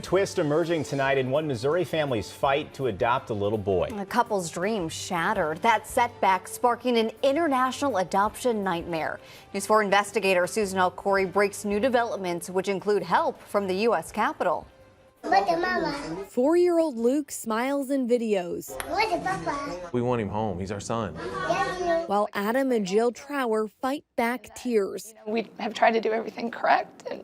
Twist emerging tonight in one Missouri family's fight to adopt a little boy. The couple's dream shattered. That setback sparking an international adoption nightmare. News 4 investigator Susan Corey breaks new developments, which include help from the U.S. Capitol. 4-year-old Luke smiles in videos. We want him home. He's our son. While Adam and Jill Trower fight back tears. We have tried to do everything correct, and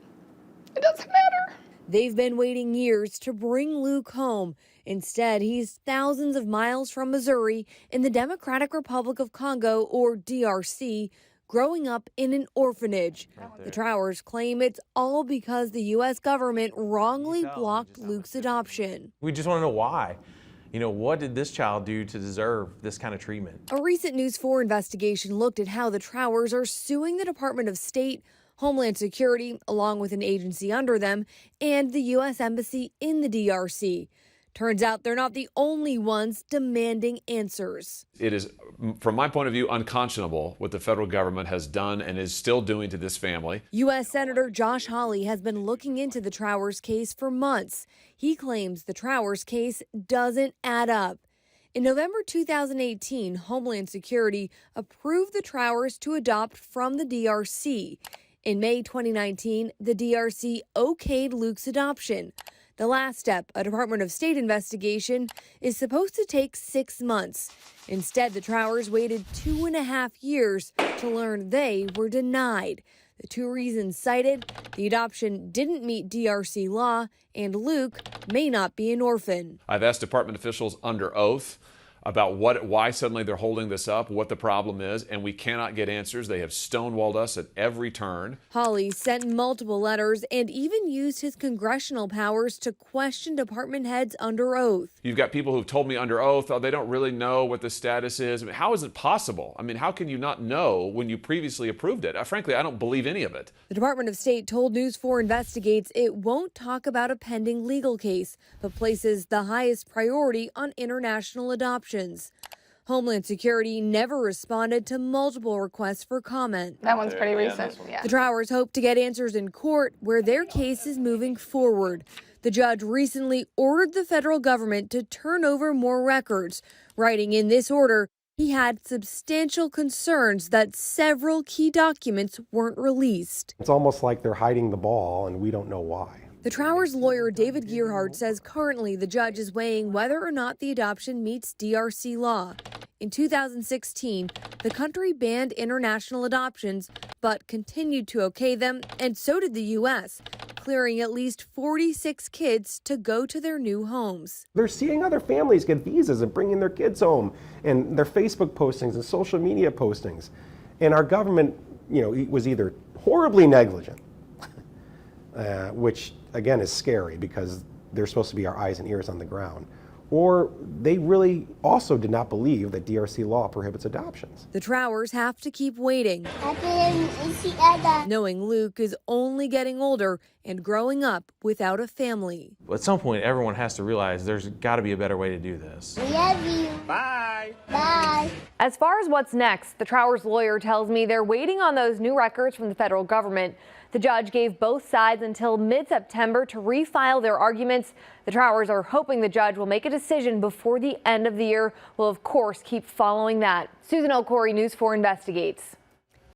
it doesn't matter. They've been waiting years to bring Luke home. Instead, he's thousands of miles from Missouri in the Democratic Republic of Congo, or DRC, growing up in an orphanage. The Trowers claim it's all because the U.S. government wrongly blocked Luke's adoption. We just want to know why. You know, what did this child do to deserve this kind of treatment? A recent News 4 investigation looked at how the Trowers are suing the Department of State, Homeland Security, along with an agency under them, and the U.S. Embassy in the DRC. Turns out they're not the only ones demanding answers. It is, from my point of view, unconscionable what the federal government has done and is still doing to this family. U.S. Senator Josh Hawley has been looking into the Trowers case for months. He claims the Trowers case doesn't add up. In November 2018, Homeland Security approved the Trowers to adopt from the DRC. In May 2019, the DRC okayed Luke's adoption. The last step, a Department of State investigation, is supposed to take 6 months. Instead, the Trowers waited 2.5 years to learn they were denied. The two reasons cited: the adoption didn't meet DRC law, and Luke may not be an orphan. I've asked department officials under oath about why suddenly they're holding this up, what the problem is, and we cannot get answers. They have stonewalled us at every turn. Hawley sent multiple letters and even used his congressional powers to question department heads under oath. You've got people who've told me under oath, they don't really know what the status is. I mean, how is it possible? I mean, how can you not know when you previously approved it? Frankly, I don't believe any of it. The Department of State told News 4 Investigates it won't talk about a pending legal case, but places the highest priority on international adoption. Homeland Security never responded to multiple requests for comment. That one's pretty recent. Yeah. The Trowers hope to get answers in court where their case is moving forward. The judge recently ordered the federal government to turn over more records, writing in this order he had substantial concerns that several key documents weren't released. It's almost like they're hiding the ball and we don't know why. The Trowers' lawyer, David Gearhart, says currently the judge is weighing whether or not the adoption meets DRC law. In 2016, the country banned international adoptions, but continued to okay them, and so did the U.S., clearing at least 46 kids to go to their new homes. They're seeing other families get visas and bringing their kids home, and their Facebook postings and social media postings. And our government, was either horribly negligent, which again is scary because they're supposed to be our eyes and ears on the ground, or they really also did not believe that DRC law prohibits adoptions. The Trowers have to keep waiting, knowing Luke is only getting older and growing up without a family. At some point, everyone has to realize there's got to be a better way to do this. We love you. Bye. Bye. As far as what's next, the Trowers' lawyer tells me they're waiting on those new records from the federal government. The judge gave both sides until mid-September to refile their arguments. The Trowers are hoping the judge will make a decision before the end of the year. We'll, of course, keep following that. Susan Corey, News 4 Investigates.